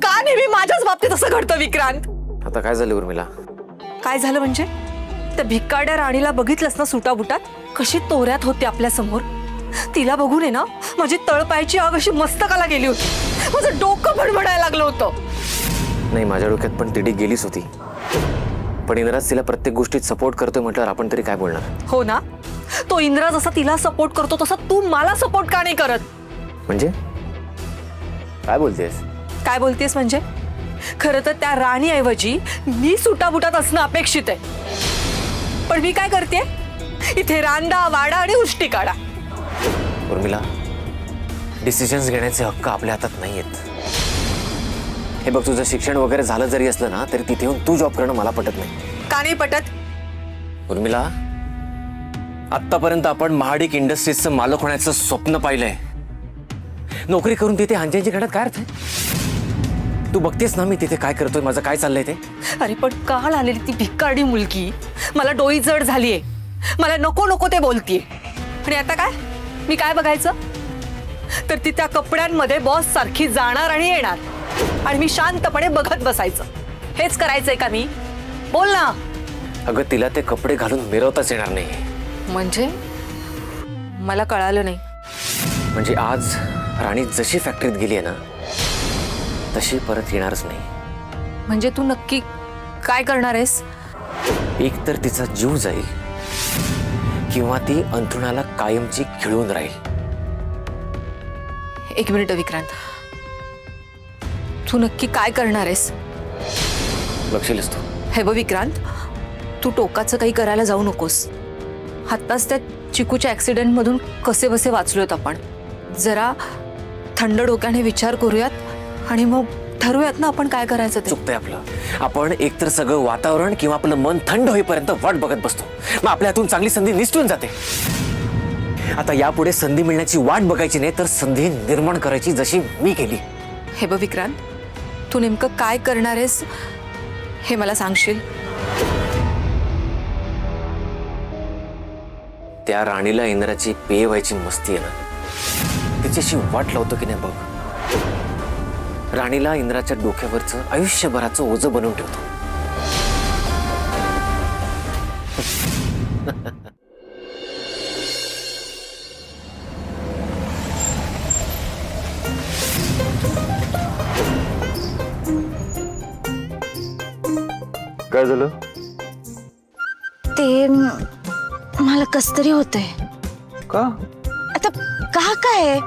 का नेहमी माझ्याच बाबतीत असं घडतं विक्रांत? आता काय झालं उर्मिला? काय झालं म्हणजे? त्या भिकारड्या राणीला बघितलंस ना सुटाबुटात कशी तोऱ्यात होती आपल्या समोर. तिला बघून आहे ना माझी तळपायची आग अशी मस्तकाला गेली होती. माझं डोकं भडभडायला लागलं होतं. नाही, माझ्या डोक्यात पण तिडी गेलीच होती. पण इंद्राज तिला प्रत्येक गोष्टीत सपोर्ट करतोय म्हटल्यावर आपण तरी काय बोलणार? हो ना, तो इंद्रा जसा तिला सपोर्ट करतो तसा तू मला सपोर्ट का नाही करत? म्हणजे काय बोलतेस? काय बोलतेस म्हणजे? खरं तर त्या राणीऐवजी मी सुटाबुटात असणं अपेक्षित आहे. पण मी काय करते? इथे रांदा वाडा आणि उष्टी काढा. उर्मिला, डिसिजन्स घेण्याचे हक्क आपल्या हातात नाहीयेत. हे बघ, तुझं शिक्षण वगैरे झालं जरी असलं ना तरी तिथे येऊन तू जॉब करणं मला पटत नाही. का नाही पटत? उर्मिला, आत्तापर्यंत आपण महाडिक इंडस्ट्रीजचं मालक होण्याचं स्वप्न पाहिलंय. नोकरी करून तिथे हांज्यांची घरात काय अर्थ आहे? तू बघतेस ना मी तिथे काय करतोय, माझं काय चाललंय ते. अरे पण काल आलेली ती भिकारडी मुलगी मला डोई जड झालीये. मला नको नको ते बोलतीये. आणि आता काय? मी काय बघायचं? तर ती त्या कपड्यांमध्ये बॉस सारखी जाणार आणि येणार आणि मी शांतपणे बघत बसायचं. हेच करायचंय का मी? बोल ना. अगं, तिला ते कपडे घालून मिरवताच येणार नाही. म्हणजे मला कळालं नाही. म्हणजे आज राणी जशी फॅक्टरीत गेली आहे ना तशी परत येणारच नाही. म्हणजे तू नक्की काय करणार आहेस? एक तर तिचा जीव जाईल किंवा ती अंथरुणाला कायमची खिळून राहील. एक मिनिट विक्रांत, तू नक्की काय करणार आहेस? बघशीलच तू. हे बघ विक्रांत, तू टोकाचं काही करायला जाऊ नकोस. आत्ताच त्या चिकूच्या ॲक्सिडेंटमधून कसे बसे वाचलोत आपण. जरा थंड डोक्याने विचार करूयात आणि मग ठरवूयात ना आपण काय करायचं ते. चुकतंय आपलं. आपण एकतर सगळं वातावरण किंवा आपलं मन थंड होईपर्यंत वाट बघत बसतो. मग आपल्या हातून चांगली संधी निसटून जाते. आता यापुढे संधी मिळण्याची वाट बघायची नाही तर संधी निर्माण करायची, जशी मी केली. हे बघ विक्रांत, तू नेमकं काय करणार आहेस हे मला सांगशील? त्या राणीला इंद्राची पेय व्हायची मस्ती आहे ना, तिच्याशी वाट लावतो की नाही बघ. राणीला इंद्राच्या डोक्यावरचं आयुष्यभराचं ओझं बनवून ठेवतो. काय झालं? ते मला कसतरी होतंय. का? आता का काय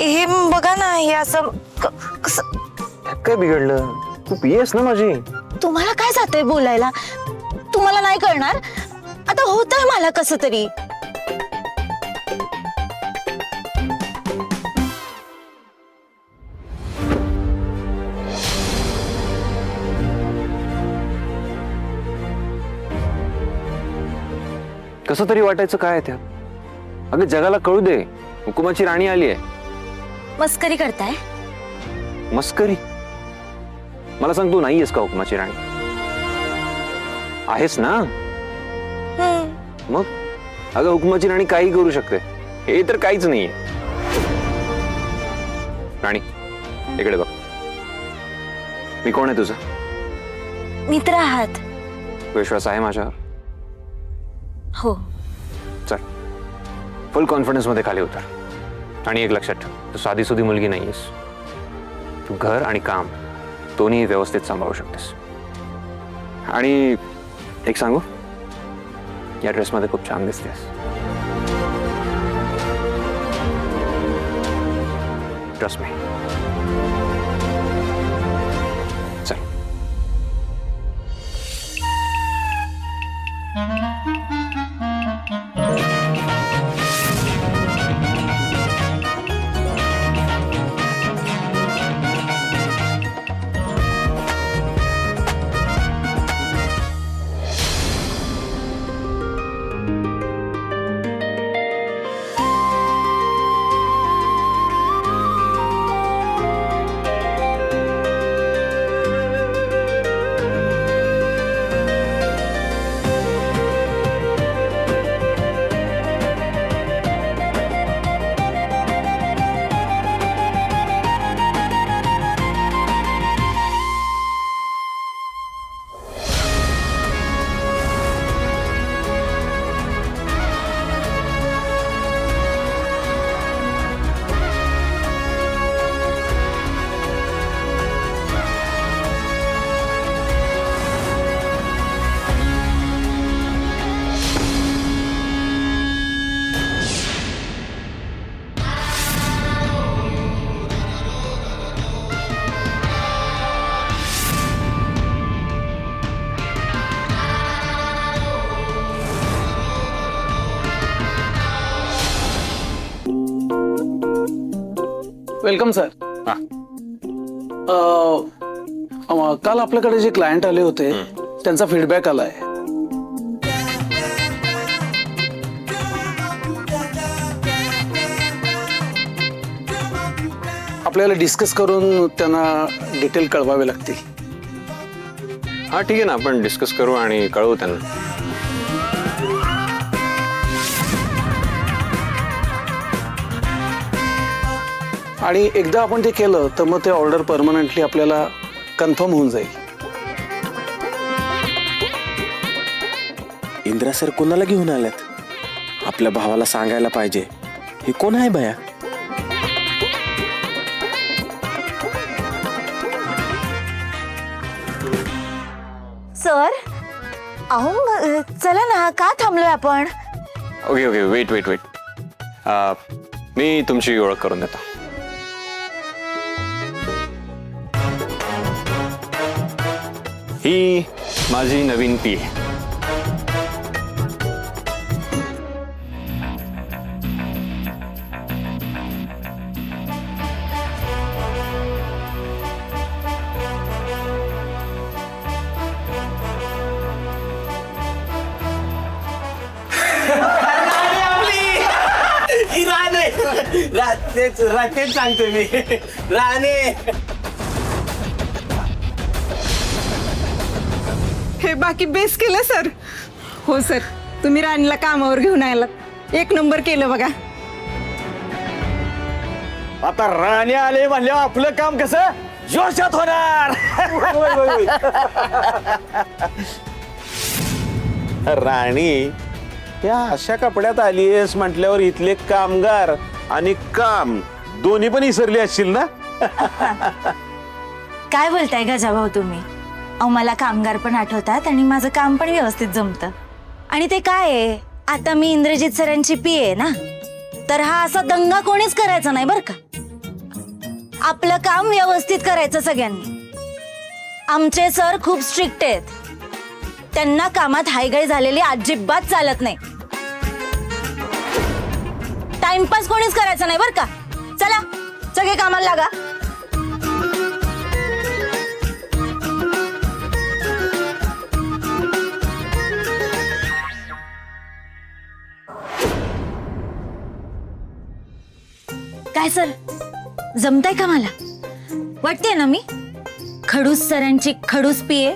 हे बघा ना, हे असं कसं. काय बिघडलं? तू पियेस ना माझी. तुम्हाला काय जातंय बोलायला? तुम्हाला नाही कळणार. आता होतंय मला कसं तरी. कसं तरी वाटायचं काय आहे त्यात? अगं जगाला कळू दे, हुकुमाची राणी आली आहे. मस्करी करताय? मस्करी? मला सांग, तू नाहीयेस का हुकुमाची राणी? आहेस ना? मग अगं हुकुमाची राणी काही करू शकते, हे तर काहीच नाहीये. राणी इकडे बघ. मी कोण आहे तुझा? मित्र आहात. विश्वास आहे माझ्यावर? हो. चल, फुल कॉन्फिडन्स मध्ये खाली उतर. आणि एक लक्षात ठेव, तू साधी सुधी मुलगी नाहीयेस. तू घर आणि काम दोन्ही व्यवस्थित सांभाळू शकतेस. आणि एक सांगू, या ड्रेसमध्ये खूप छान दिसतेस. Trust me. चल. Welcome sir. काल आपल्याकडे जे क्लायंट आले होते त्यांचा फीडबॅक आलाय. आपल्याला डिस्कस करून त्यांना डिटेल कळवावे लागतील. हा ठीक आहे ना, आपण डिस्कस करू आणि कळवू त्यांना. आणि एकदा आपण ते केलं तर मग ते ऑर्डर परमनंटली आपल्याला कन्फर्म होऊन जाईल. इंद्रा सर कोणाला घेऊन आल्यात? आपल्या भावाला सांगायला पाहिजे. हे कोण आहे भया? सर अहो चला ना, का थांबलोय आपण? Okay okay, wait wait wait. मी तुमची ओळख करून देतो. ही माझी नवीन पी आहे. राहतेच सांगतो मी. राणे हे बाकी बेस केलं सर. हो सर, तुम्ही राणीला कामावर घेऊन आलात. एक नंबर केलं बघा. आता राणे आले म्हणल्यावर आपलं काम कसं जोशात होणार. राणी या अशा कपड्यात आलीयस म्हटल्यावर इथले कामगार आणि काम दोन्ही पण विसरले असतील ना. काय बोलताय गजाभाऊ तुम्ही? अहो मला कामगार पण आठवतात आणि माझं काम पण व्यवस्थित जमतं. आणि ते काय आहे, आता मी इंद्रजित सरांची पी आहे ना, तर हा असा दंगा कोणीच करायचा नाही बरं का. आपलं काम व्यवस्थित करायचं सगळ्यांनी. आमचे सर खूप स्ट्रिक्ट आहेत. त्यांना कामात हायगाई झालेली अजिबात चालत नाही. टाइमपास कोणीच करायचा नाही बरं का. चला सगळे कामाला लागा. काय सर, जमताय का मला? वाटते ना मी खडूस सरांची खडूस पिये.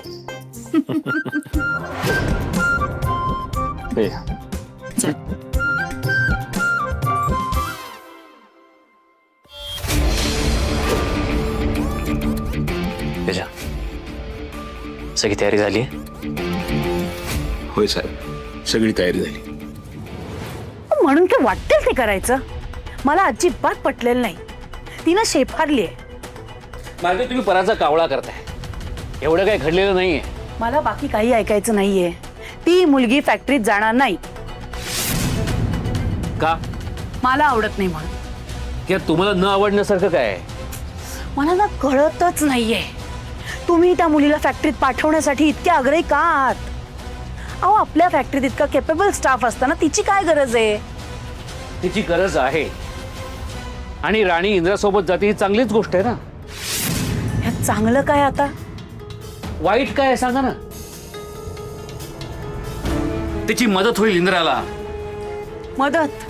तेजा, सगळी तयारी झाली? होय साहेब, सगळी तयारी झाली. म्हणून की वाटेल ते करायचं मला अजिबात पटलेलं नाही. तिनं शेफारली आहे. मागे तुम्ही पराचा कावळा करताय. एवढं काही घडलेलं नाहीये. मला बाकी काही ऐकायचं नाहीये. ती मुलगी फॅक्टरीत जाणार नाही. का? मला आवडत नाही म्हणून. किंवा तुम्हाला न आवडण्यासारखं काय आहे? मला ना कळतच नाहीये तुम्ही त्या मुलीला फॅक्टरीत पाठवण्यासाठी इतके आग्रही का आहात? अहो आपल्या फॅक्टरीत इतका केपेबल स्टाफ असताना तिची काय गरज आहे? तिची गरज आहे. आणि राणी इंद्रासोबत जाते ही चांगलीच गोष्ट आहे ना. ह्यात चांगलं काय आता? वाईट काय आहे सांगा ना. तिची मदत होईल इंद्राला. मदत?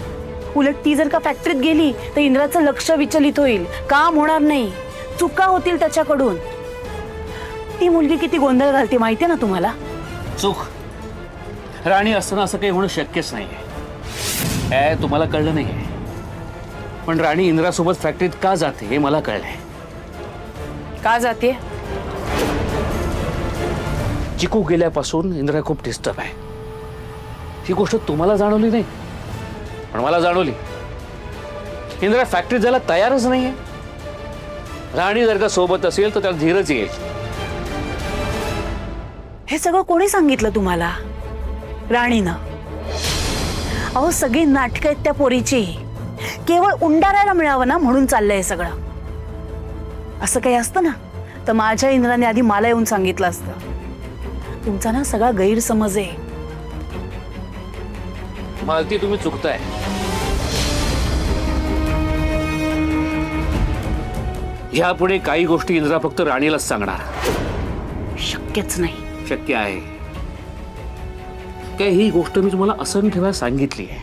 उलट ती जर का फॅक्टरीत गेली तर इंद्राचं लक्ष विचलित होईल. काम होणार नाही. चुका होतील त्याच्याकडून. ती मुलगी किती गोंधळ घालते माहितीये ना तुम्हाला. चूक राणी असताना असं काही होणं शक्यच नाहीये. तुम्हाला कळलं नाहीये. पण राणी इंद्रासोबत फॅक्टरीत का जाते हे मला कळलंय. का जाते? चिकू गेल्यापासून इंद्रा खूप डिस्टर्ब आहे. ही गोष्ट तुम्हाला जाणवली नाही पण मला जाणवली. इंद्रा फॅक्टरीत जायला तयारच नाहीये. राणी जर का सोबत असेल तर त्याला धीरच येईल. हे सगळं कोणी सांगितलं तुम्हाला? राणीनं. अहो सगळी नाटकं आहेत त्या पोरीची. केवळ उंडारायला मिळावं ना म्हणून चाललंय सगळं. असं काही असतं ना तर माझ्या इंद्राने आधी मला येऊन सांगितलं असतं. तुमचा ना सगळा गैरसमज आहे. मालती तुम्ही चुकताय. ह्यापुढे काही गोष्टी इंदिरा फक्त राणीलाच सांगणार. शक्यच नाही. शक्य आहे काय? ही गोष्ट मी तुम्हाला असं ठेवायला सांगितली आहे.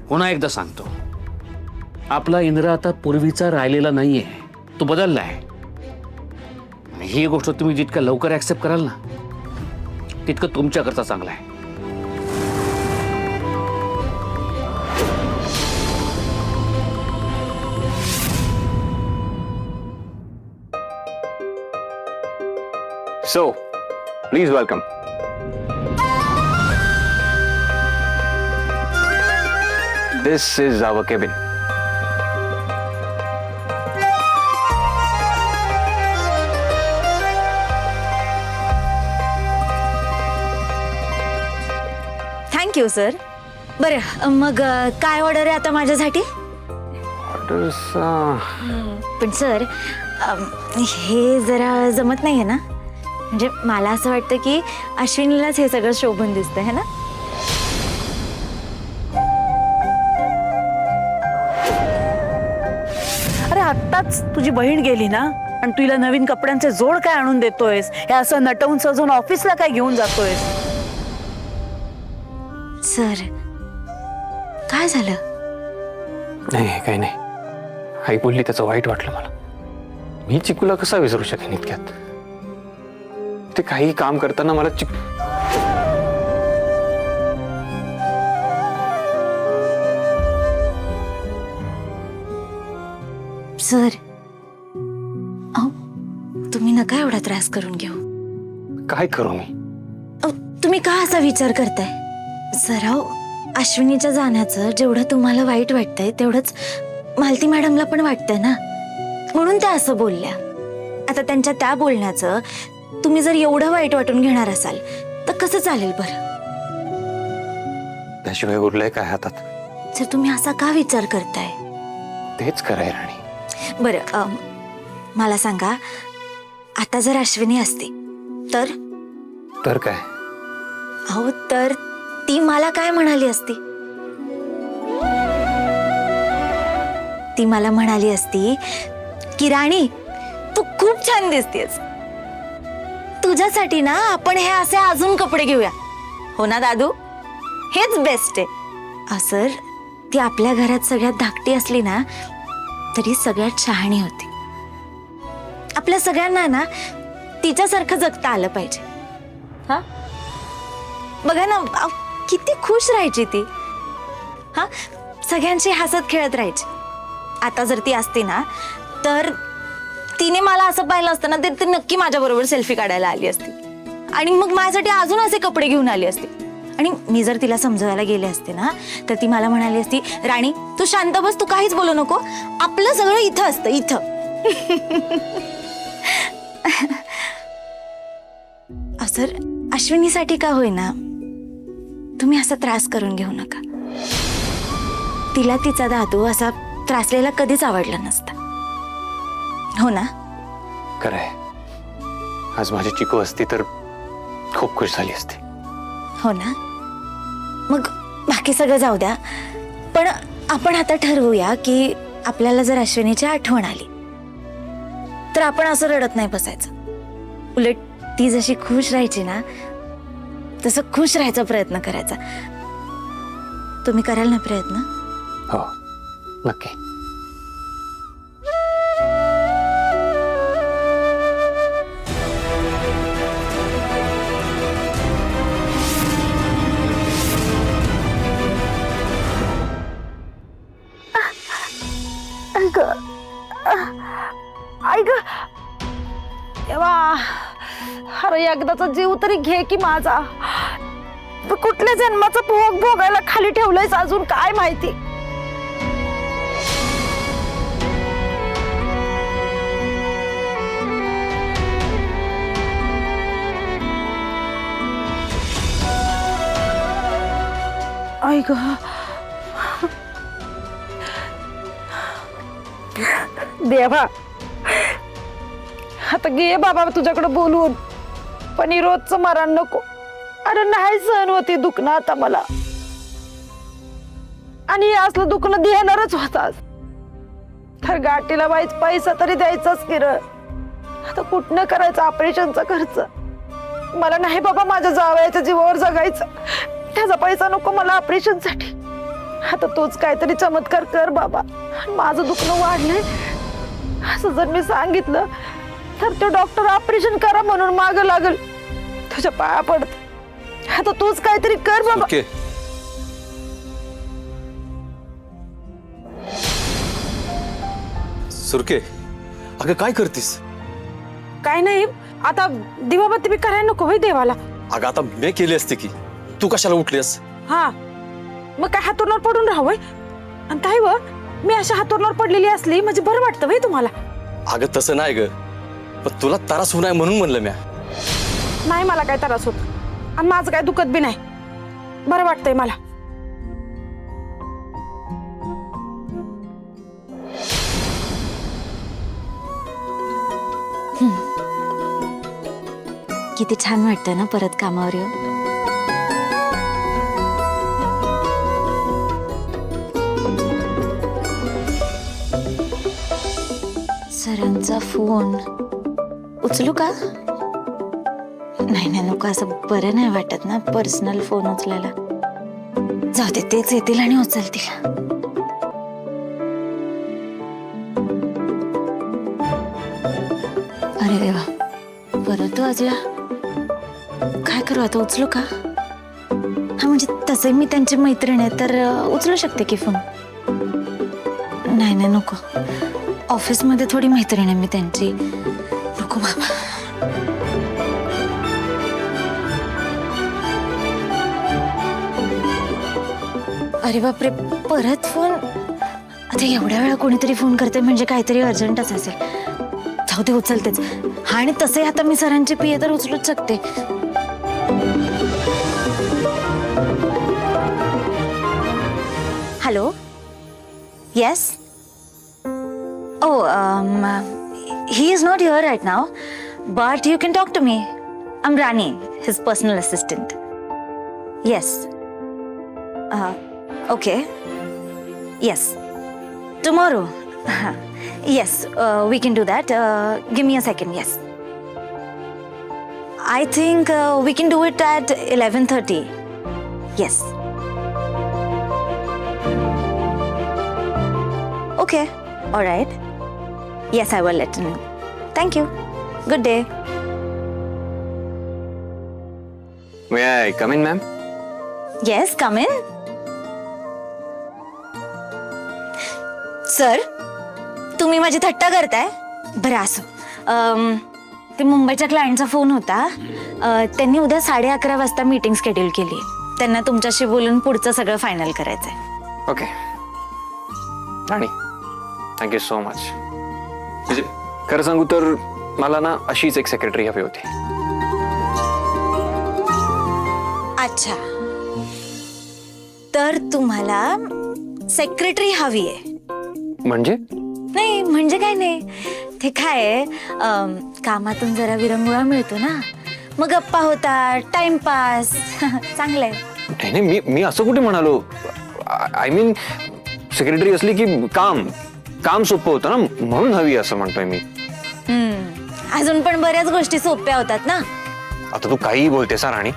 पुन्हा एकदा सांगतो, आपला इंदिरा आता पूर्वीचा राहिलेला नाहीये, तो बदललाय. आणि ही गोष्ट तुम्ही जितक्या लवकर ऍक्सेप्ट कराल ना, तितकं तुमच्याकरता चांगलं आहे. So, please welcome. This is our cabin. Thank you sir. बरं मग काय ऑर्डर आहे आता माझ्यासाठी? Orders, पण सर हे जरा जमत नाहीये ना. म्हणजे मला असं वाटतं की अश्विनीलाच हे सगळं शोभून दिसतंय है ना. अरे आत्ताच तुझी बहीण गेली ना, आणि तुला नवीन कपड्यांचे जोड काय आणून देतोयस? हे असं नटवून सजवून ऑफिसला काय घेऊन जातोयस? सर काय झालं? नाही काही नाही. आई बोलली त्याचं वाईट वाटलं मला. मी चिकूला कसा विसरू शकेन इतक्यात? ते काही काम करताना मला सर अहो तुम्ही नका एवढा त्रास करून घेऊ. काय करू मी? अहो, तुम्ही का असा विचार करताय? सर अहो अश्विनीच्या जाण्याचं जेवढं तुम्हाला वाईट वाटतंय तेवढंच मालती मॅडमला पण वाटतंय ना, म्हणून त्या असं बोलल्या. आता त्यांच्या त्या बोलण्याचं तुम्ही जर एवढं वाईट वाटून घेणार असाल तर कसं चालेल बरं? त्याशिवाय उरलंय काय हातात? सर तुम्ही असा का विचार करताय? तेच कराय राणी. बरं मला सांगा, आता जर अश्विनी असती तर काय? अहो तर ती मला काय म्हणाली असती? ती मला म्हणाली असती की राणी तू खूप छान दिसतेस, तुझ्यासाठी ना आपण हे असे अजून कपडे घेऊया, हो ना दादू? हेच बेस्ट आहे. सर ती आपल्या घरात सगळ्यात धाकटी असली ना तरी सगळ्यात शहाणी होती. आपल्या सगळ्यांना ना तिच्यासारखं जगता आलं पाहिजे. हा बघा ना किती खुश राहायची ती. हा सगळ्यांशी हसत खेळत राहायची. आता जर ती असती ना तर तिने मला असं पाहिलं असतं ना तर ती नक्की माझ्या बरोबर सेल्फी काढायला आली असती आणि मग माझ्यासाठी अजून असे कपडे घेऊन आली असते. आणि मी जर तिला समजवायला गेले असते ना तर ती मला म्हणाली असती, राणी तू शांत बस, तू काहीच बोलू नको, आपलं सगळं इथं असतं इथं. सर अश्विनीसाठी का होईना तुम्ही असा त्रास करून घेऊ नका. तिला तिचा दादू असा त्रासलेला कधीच आवडला नसता, हो ना? खरंय. आज माझी चिकू असती तर खूप खुश झाली असती. हो ना? मग बाकी सगळं जाऊ द्या, पण आपण आता ठरवूया की आपल्याला जर अश्विनीची आठवण आली तर आपण असं रडत नाही बसायचं. उलट ती जशी खुश राहायची ना तसं खुश राहायचा प्रयत्न करायचा. तुम्ही कराल ना प्रयत्न? हो नक्की. ऐक तेव्हा अरे एकदाचा जीव तरी घे की माझा. तू कुठल्या जन्माचा भोग भोगायला खाली ठेवलंयस अजून काय माहिती. ऐक देवा, आता घे बाबा तुझ्याकडे बोलून, पण ही रोजचं मरण नको. अरे नाही सहन होती दुखणं आता मला, आणि हे असलं दुखणं देणारच होतास. तर गाठीला बाईच पैसा तरी द्यायचाच की र. आता कुठनं करायचं ऑपरेशनचा खर्च. मला नाही बाबा माझ्या जावयाच्या जीवावर जगायचं. त्याचा पैसा नको मला ऑपरेशनसाठी. आता तोच काहीतरी चमत्कार कर बाबा. माझं दुखणं वाढलंय असं जर मी सांगितलं तर तो डॉक्टर ऑपरेशन करा म्हणून माग लागल. तुझ्या पाया पडत. आता तूच काहीतरी कर बाबा. ओके. सुरके, अगं काय करतीस? काय नाही आता दिवाबत्ती बी करायला नको होय देवाला. अगं आता मी केली असते की, तू कशाला उठलीस? हा मग काय हातोरणार पडून राहावय. आणि काय व मी अशा हातोरणार पडलेली असली म्हणजे बरं वाटतं वय तुम्हाला? अगं तसं नाही ग, पण तुला त्रास होऊ नये म्हणून म्हणलं म्या. नाही मला काय त्रास होत आणि माझं काय दुखत बी नाही. बरं वाटतंय मला. किती छान वाटतं ना परत कामावर येऊन. सरांचा फोन उचलू का? नाही नाही नको, असं बरं नाही वाटत ना पर्सनल फोन उचलायला. जाऊ दे, तेच येतील आणि उचलतील. अरे देवा, परत वाजला. काय करू आता, उचलू का? हा म्हणजे तसंही मी त्यांची मैत्रीण आहे तर उचलू शकते की फोन. नाही नाही नको, ऑफिसमध्ये थोडी मैत्रीण आहे मी त्यांची. नको बाबा. अरे बापरे, परत फोन. आता एवढ्या वेळा कोणीतरी फोन करते म्हणजे काहीतरी अर्जंटच असेल. जाऊ दे, उचलतेच. हा आणि तसंही आता मी सरांची पी तर उचलूच शकते. Hello. Yes. Oh, he is not here right now, but you can talk to me. I'm Rani, his personal assistant. Yes. Okay. Yes. Tomorrow. Yes, we can do that. Give me a second. Yes. I think we can do it at 11:30. Yes. Okay. All right. Yes, I will let you know. Thank you. Good day. May I come in, ma'am? Yes, come in. Sir, तुम्ही माझी थट्टा करताय? बरं असो. ते मुंबईच्या क्लायंटचा phone होता. त्यांनी उद्या 11:30 वाजता मीटिंग शेड्यूल केली. त्यांना तुमच्याशी बोलून पुढचं सगळं फायनल करायचंय. ओके. राणी, थँक्यू सो मच. म्हणजे खरं सांगू तर मला ना अशीच एक सेक्रेटरी हवी होती. अच्छा, तर तुम्हाला सेक्रेटरी हवी आहे? म्हणजे नाही म्हणजे काय नाही, ते काय आहे, कामातून जरा विरंगुळा मिळतो ना, मग गप्पा होतात, टाइमपास. चांगलंय. नाही नाही, मी असं कुठे म्हणालो. आय मीन सेक्रेटरी असली की काम सोपं होतं ना, म्हणून हवी असं म्हणतोय मी. अजून पण बऱ्याच गोष्टी सोप्या होतात ना. आता तू काही बोलतेस राणी?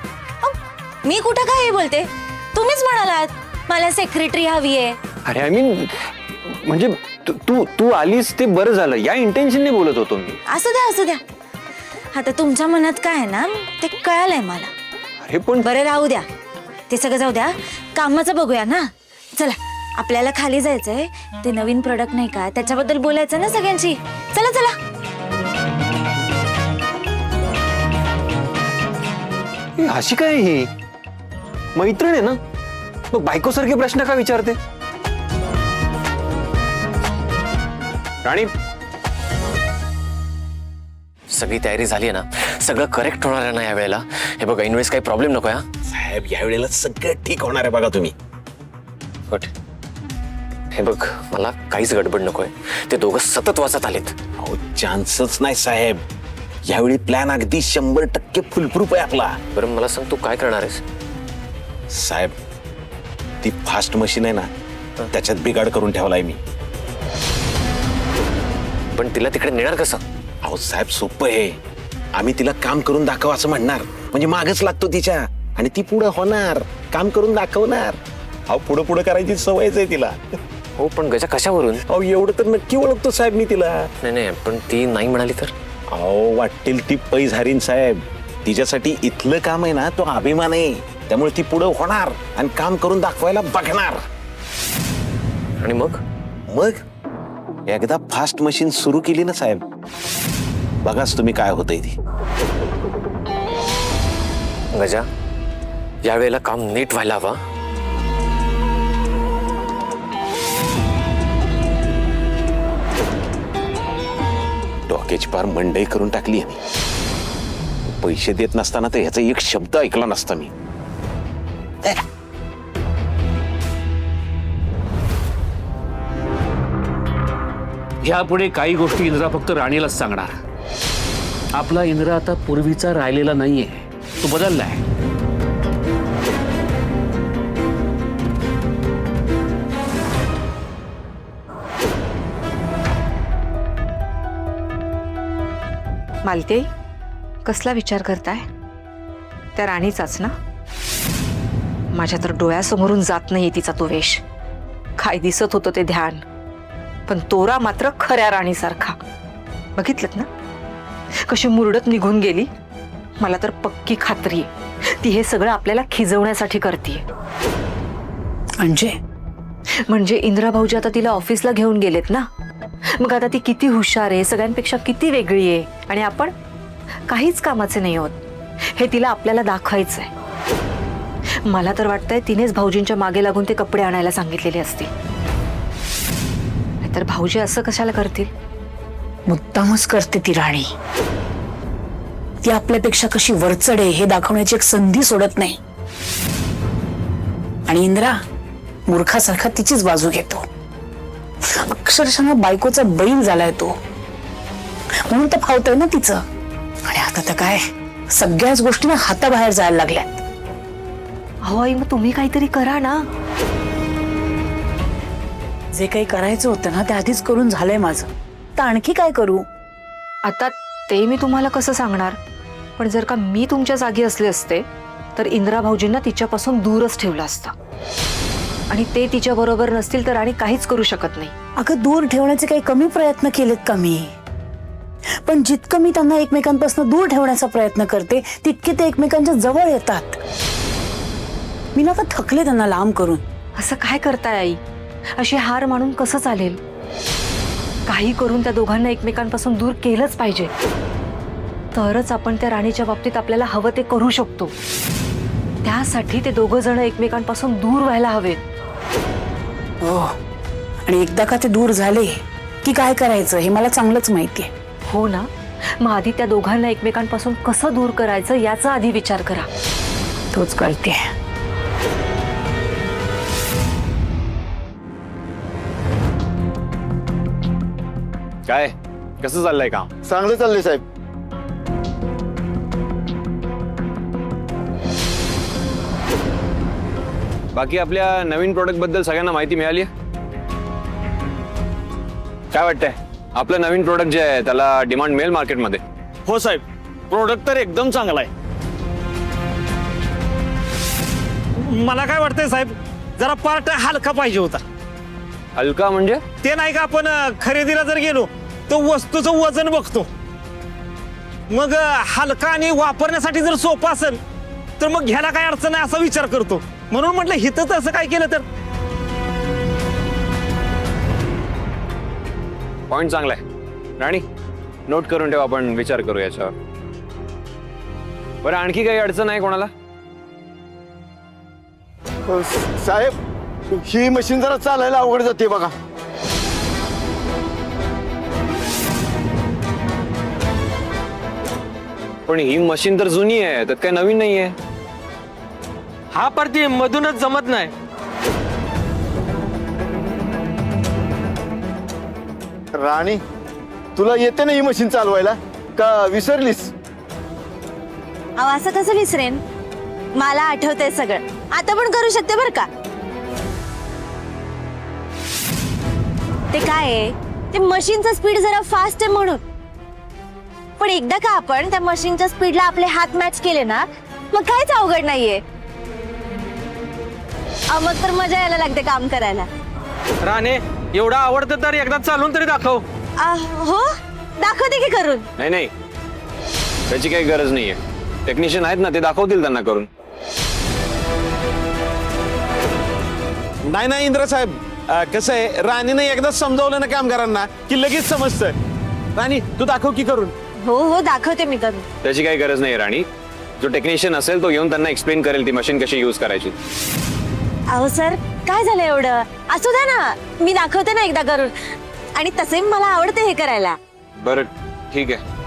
मी कुठं काही बोलते, तुम्हीच म्हणालात मला सेक्रेटरी हवी आहे. अरे आय मीन म्हणजे तू आलीस ते बरं झालं, या इंटेन्शनने बोलत होतो मी. असू द्या. आता तुमच्या मनात काय आहे ना ते कळालंय मला. अरे पण बरं राहू द्या, ते सगळं जाऊ द्या. कामाचं बघूया ना. चला, आपल्याला खाली जायचंय. ते नवीन प्रोडक्ट नाही का, त्याच्याबद्दल बोलायचं ना सगळ्यांची. चला चला. अशी काय ही मैत्रीण आहे ना, मग बायकोसारखे प्रश्न का विचारते? राणी, सगळी तयारी झाली आहे ना, सगळं करेक्ट होणार आहे ना यावेळेला? हे बघा, इनवेळेस काही प्रॉब्लेम नको आहे. साहेब, यावेळेला सगळं ठीक होणार आहे बघा तुम्ही. गुड. हे बघ, मला काहीच गडबड नकोय. ते दोघं सतत वाचत आलेत. अहो, चान्सच नाही साहेब. यावेळी प्लॅन अगदी 100% फुलप्रूफ आहे आपला. बरं मला सांग, तू काय करणार आहेस? साहेब, ती फास्ट मशीन आहे ना, त्याच्यात बिघाड करून ठेवलाय मी. पण तिला तिकडे नेणार कसं? अहो साहेब सोपं आहे. आम्ही तिला काम करून दाखव असं म्हणणार, म्हणजे मागच लागतो तिच्या, आणि ती पुढं होणार, काम करून दाखवणार. अहो पुढं पुढं करायची सवयच आहे तिला. हो पण गजा कशावरून? अहो एवढं तर नक्की ओळखतो साहेब मी तिला. नाही पण ती नाही म्हणाली तर? अहो वाटेल ती पैज हरीन साहेब. तिच्यासाठी इथलं काम आहे ना तो अभिमान आहे. त्यामुळे ती पुढं होणार आणि काम करून दाखवायला बघणार. आणि मग? मग एकदा फास्ट मशीन सुरू केली ना साहेब, बघाच तुम्ही काय होतंय ती. गजा, यावेळेला काम नीट व्हायला हवा. डोक्याची पार मंडई करून टाकली आहे. पैसे देत नसताना तर ह्याचा एक शब्द ऐकला नसता मी. यापुढे काही गोष्टी इंद्रा फक्त राणीलाच सांगणार. आपला इंद्रा आता पूर्वीचा राहिलेला नाहीये, तो बदललाय. मालते, कसला विचार करताय? त्या राणीचाच ना? माझ्या तर डोळ्यासमोरून जात नाही तिचा तो वेश. काय दिसत होतं ते ध्यान, पण तोरा मात्र खऱ्या राणीसारखा. बघितलं ना कशी मुरडत निघून गेली. मला तर पक्की खात्री आहे ती हे सगळं आपल्याला खिजवण्यासाठी करतीये. म्हणजे इंदिरा भाऊजी आता तिला ऑफिसला घेऊन गेलेत ना, मग आता ती किती हुशार आहे, सगळ्यांपेक्षा किती वेगळी आहे, आणि आपण काहीच कामाचे नाही आहोत हे तिला आपल्याला दाखवायचंय. मला तर वाटतंय तिनेच भाऊजींच्या मागे लागून ते कपडे आणायला सांगितलेले असतील. तर भाऊजी असं कशाला करतील? मुद्दामच करते ती राणी. ती आपल्यापेक्षा कशी वरचढ आहे हे दाखवण्याची एक संधी सोडत नाही. आणि इंद्रा मूर्खासारखा तिचीच बाजू घेतो. अक्षरशः बायकोचा बैल झालाय तो, म्हणून तर फावतंय ना तिचं. आणि आता तर काय सगळ्याच गोष्टी ना हाताबाहेर जायला लागल्यात. अहो आई, मग तुम्ही काहीतरी करा ना. जे काही करायचं होतं ना ते आधीच करून झालंय माझं, तर आणखी काय करू? आता ते मी तुम्हाला कसं सांगणार, पण जर का मी तुमच्या जागी असले असते तर इंदिरा भाऊजींना तिच्यापासून दूरच ठेवलं असतं. आणि ते तिच्या बरोबर नसतील तर आणि काहीच करू शकत नाही. अगं दूर ठेवण्याचे काही कमी प्रयत्न केलेत का मी? पण जितकं मी त्यांना एकमेकांपासून दूर ठेवण्याचा प्रयत्न करते तितके ते एकमेकांच्या जवळ येतात. मी ना आता थकले त्यांना लांब करून. असं काय करताय आई? अशी हार मानून कसं चालेल? काही करून त्या दोघांना एकमेकांपासून दूर केलंच पाहिजे, तरच आपण त्या राणीच्या बाबतीत आपल्याला हवं ते करू शकतो. त्यासाठी ते दोघं जण एकमेकांपासून दूर व्हायला हवेत. हो, आणि एकदा का ते दूर झाले की काय करायचं हे मला चांगलंच माहितीये. हो ना, मग आधी त्या दोघांना एकमेकांपासून कसं दूर करायचं याचा आधी विचार करा. तोच कळते. काय कसं चाललंय काम? चांगलं चाललंय साहेब. बाकी आपल्या नवीन प्रोडक्ट बद्दल सगळ्यांना माहिती मिळाली? काय वाटतंय आपलं नवीन प्रोडक्ट जे आहे त्याला डिमांड मिळेल मार्केटमध्ये? हो साहेब, प्रोडक्ट तर एकदम चांगला आहे. मला काय वाटतंय साहेब, जरा पार्ट हलका पाहिजे होता. हलका म्हणजे? ते नाही का आपण खरेदीला जर गेलो तर वस्तूचं वजन बघतो, मग हलका आणि वापरण्यासाठी जर सोपा असेल तर मग घ्यायला काय अडचण आहे असा विचार करतो. म्हणून म्हटलं हिथं असं काय केलं तर. पॉइंट चांगला आहे राणी, नोट करून ठेवा, आपण विचार करू याच्यावर. बरं आणखी काही अडचण आहे कोणाला? साहेब ही मशीन जरा चालायला अवघड जाते बघा. पण ही मशीन तर जुनी आहे, त्यात काही नवीन नाही आहे. हा परती मधूनच जमत नाही. राणी तुला येते ना ही मशीन चालवायला का विसरलीस? अहो असं कसं विसरेन, मला आठवतंय सगळं. आता पण करू शकते बरं का. ते काय आहे, ते मशीनचं स्पीड जरा फास्ट आहे म्हणून. पण एकदा का आपण त्या मशीनच्या स्पीडला आपले हात मॅच केले ना, मग काहीच अवघड नाहीये. मग तर मजा यायला लागते काम करायला. राणे एवढं आवडतं तर एकदा चालून तरी दाखव. हो, दाखवते की करून. नाही नाही, त्याची काही गरज नाहीये. टेक्निशियन आहेत ना, ते दाखवतील त्यांना करून. नाही नाही इंद्र साहेब, कसं आहे, राणीने एकदाच समजावलं ना कामगारांना की लगेच समजतं. राणी तू दाखव की करून. हो हो, दाखवते मी करून. त्याची काही गरज नाही राणी. जो टेक्निशियन असेल तो येऊन त्यांना एक्सप्लेन करेल ती मशीन कशी यूज करायची. अहो सर, काय झालं एवढं? असू द्या ना, मी दाखवते ना एकदा करून. आणि तसे मला आवडते हे करायला. बरं ठीक आहे.